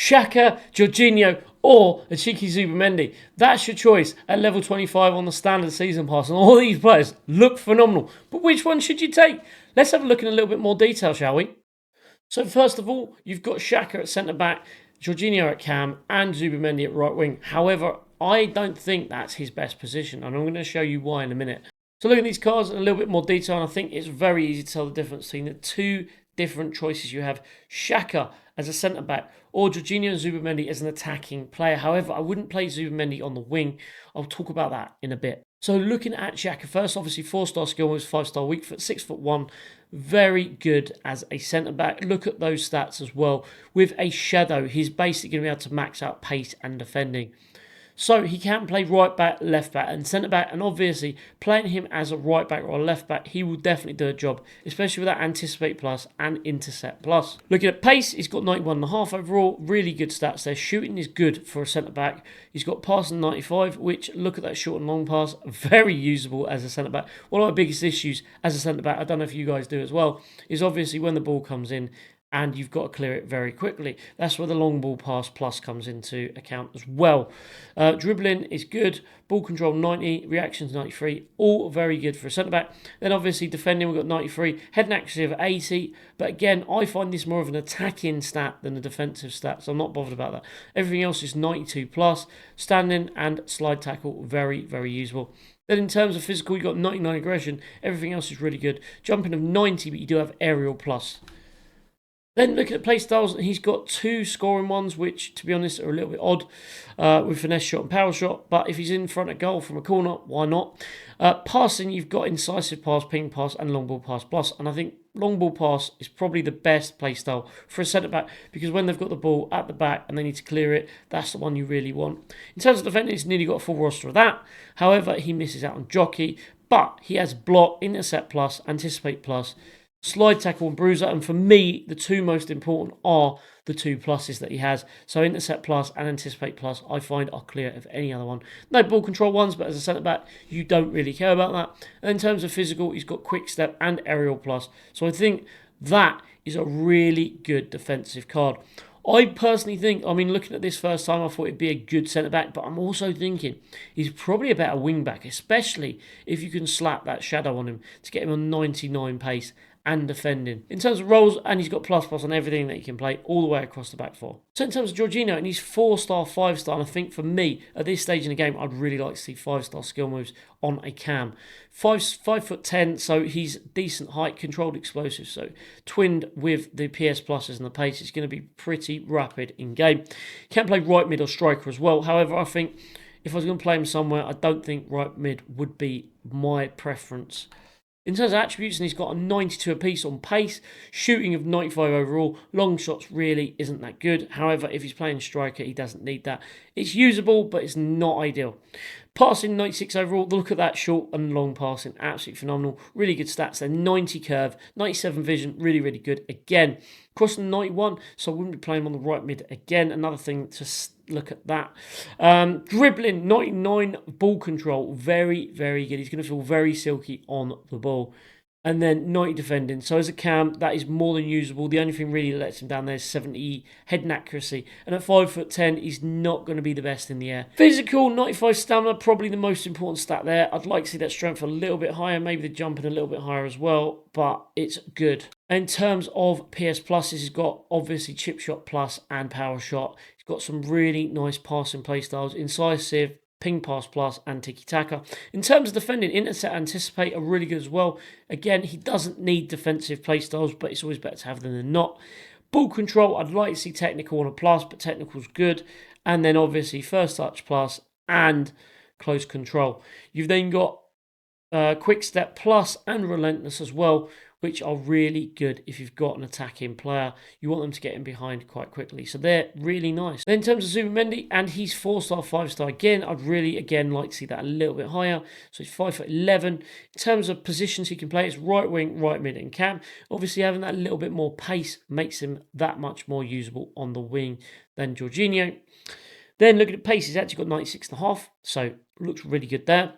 Xhaka, Jorginho, or a cheeky Zubimendi. That's your choice at level 25 on the standard season pass. And all these players look phenomenal. But which one should you take? Let's have a look in a little bit more detail, shall we? So first of all, you've got Xhaka at centre-back, Jorginho at cam, and Zubimendi at right wing. However, I don't think that's his best position, and I'm going to show you why in a minute. So look at these cards in a little bit more detail, and I think it's very easy to tell the difference between the two different choices. You have Xhaka as a centre-back or Jorginho and Zubimendi as an attacking player. However, I wouldn't play Zubimendi on the wing. I'll talk about that in a bit. So looking at Xhaka first, obviously 4-star skill moves, 5-star weak foot, 6'1", very good as a centre-back. Look at those stats as well. With a shadow, he's basically going to be able to max out pace and defending. So he can play right back, left back and centre back, and obviously playing him as a right back or a left back, he will definitely do a job, especially with that anticipate plus and intercept plus. Looking at pace, he's got 91.5 overall, really good stats there. Shooting is good for a centre back. He's got passing 95, which look at that short and long pass, very usable as a centre back. One of my biggest issues as a centre back, I don't know if you guys do as well, is obviously when the ball comes in, and you've got to clear it very quickly. That's where the long ball pass plus comes into account as well. Dribbling is good. Ball control 90, reactions 93, all very good for a centre-back. Then obviously defending, we've got 93, head and accuracy of 80. But again, I find this more of an attacking stat than a defensive stat, so I'm not bothered about that. Everything else is 92 plus. Standing and slide tackle, very, very usable. Then in terms of physical, you've got 99 aggression. Everything else is really good. Jumping of 90, but you do have aerial plus. Then looking at play styles, he's got two scoring ones, which, to be honest, are a little bit odd with finesse shot and power shot. But if he's in front of goal from a corner, why not? Passing, you've got incisive pass, ping pass, and long ball pass plus. And I think long ball pass is probably the best play style for a centre-back because when they've got the ball at the back and they need to clear it, that's the one you really want. In terms of defending, he's nearly got a full roster of that. However, he misses out on jockey, but he has block, intercept plus, anticipate plus, slide tackle and bruiser, and for me, the two most important are the two pluses that he has. So intercept plus and anticipate plus, I find are clear of any other one. No ball control ones, but as a centre-back, you don't really care about that. And in terms of physical, he's got quick step and aerial plus. So I think that is a really good defensive card. I personally think, looking at this first time, I thought it'd be a good centre-back, but I'm also thinking he's probably a better wing-back, especially if you can slap that shadow on him to get him on 99 pace and defending. In terms of roles, and he's got plus on everything that he can play all the way across the back four. So in terms of Jorginho, and he's 4-star, 5-star, and I think for me, at this stage in the game, I'd really like to see 5-star skill moves on a cam. 5'10", so he's decent height, controlled explosive, so twinned with the PS pluses and the pace, it's going to be pretty rapid in game. Can play right mid or striker as well. However, I think if I was going to play him somewhere, I don't think right mid would be my preference. In terms of attributes, and he's got a 92 apiece on pace, shooting of 95 overall, long shots really isn't that good. However, if he's playing striker, he doesn't need that. It's usable, but it's not ideal. Passing 96 overall, look at that short and long passing, absolutely phenomenal. Really good stats there, 90 curve, 97 vision, really, really good. Again, crossing 91, so I wouldn't be playing him on the right mid. Again, another thing to look at that. Dribbling, 99 ball control, very, very good. He's going to feel very silky on the ball. And then 90 defending. So as a cam, that is more than usable. The only thing really that lets him down there is 70 head and accuracy. And at 5'10", he's not going to be the best in the air. Physical, 95 stamina, probably the most important stat there. I'd like to see that strength a little bit higher, maybe the jumping a little bit higher as well, but it's good. In terms of PS pluses, he's got obviously chip shot plus and power shot. He's got some really nice passing play styles, incisive, ping pass plus and tiki-taka. In terms of defending, intercept, anticipate are really good as well. Again, he doesn't need defensive play styles, but it's always better to have them than not. Ball control, I'd like to see technical on a plus, but technical's good. And then obviously first touch plus and close control. You've then got quick step plus and relentless as well, which are really good if you've got an attacking player. You want them to get in behind quite quickly. So they're really nice. Then in terms of Zubimendi, and he's 4-star, 5-star. Again, I'd really, like to see that a little bit higher. So he's 5'11". In terms of positions he can play, it's right wing, right mid, and cam. Obviously, having that little bit more pace makes him that much more usable on the wing than Jorginho. Then looking at pace, he's actually got 96.5. So looks really good there.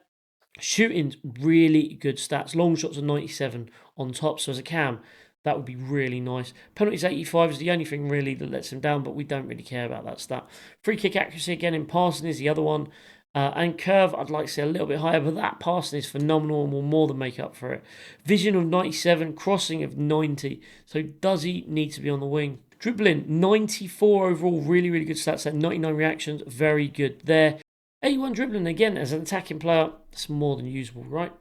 Shooting's really good stats. Long shots are 97 on top. So as a cam, That would be really nice. Penalties 85 is the only thing really that lets him down, but we don't really care about that stat. Free kick accuracy again in passing is the other one. And curve, I'd like to see a little bit higher, but that passing is phenomenal and will more than make up for it. Vision of 97, crossing of 90. So does he need to be on the wing? Dribbling, 94 overall, really, really good stats there. 99 reactions, very good there. 81 dribbling, again, as an attacking player, that's more than usable, right?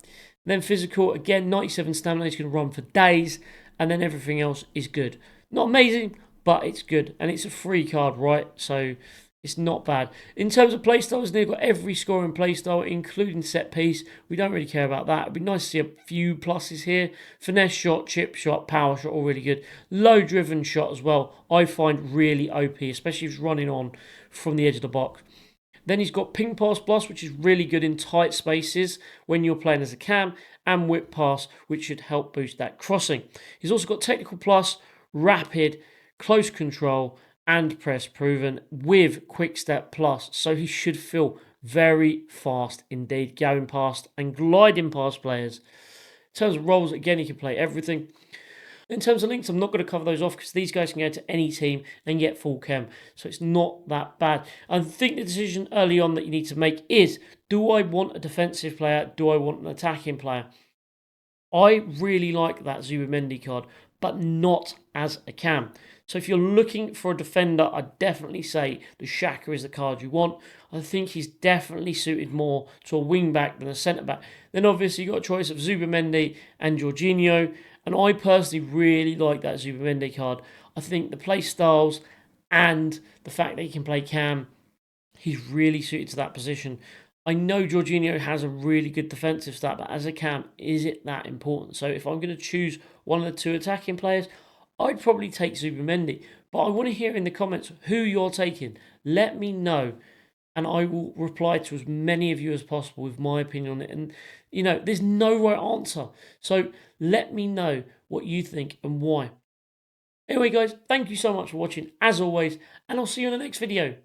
Then physical, again, 97 stamina, he's going to run for days, and then everything else is good. Not amazing, but it's good, and it's a free card, right? So it's not bad. In terms of playstyles, they've got every scoring playstyle, including set piece. We don't really care about that. It'd be nice to see a few pluses here. Finesse shot, chip shot, power shot, all really good. Low driven shot as well, I find really OP, especially if he's running on from the edge of the box. Then he's got ping pass plus, which is really good in tight spaces when you're playing as a cam, and whip pass, which should help boost that crossing. He's also got technical plus, rapid, close control, and press proven with quick step plus. So he should feel very fast indeed, going past and gliding past players. In terms of roles, again, he can play everything. In terms of links, I'm not going to cover those off because these guys can go to any team and get full chem. So it's not that bad. I think the decision early on that you need to make is, do I want a defensive player? Do I want an attacking player? I really like that Zubimendi card, but not as a cam. So if you're looking for a defender, I'd definitely say the Xhaka is the card you want. I think he's definitely suited more to a wing-back than a centre-back. Then obviously you've got a choice of Zubimendi and Jorginho. And I personally really like that Zubimendi card. I think the play styles and the fact that he can play cam, he's really suited to that position. I know Jorginho has a really good defensive stat, but as a cam, is it that important? So if I'm going to choose one of the two attacking players, I'd probably take Zubimendi. But I want to hear in the comments who you're taking. Let me know, and I will reply to as many of you as possible with my opinion on it. And, you know, there's no right answer. So let me know what you think and why. Anyway, guys, thank you so much for watching, as always, and I'll see you in the next video.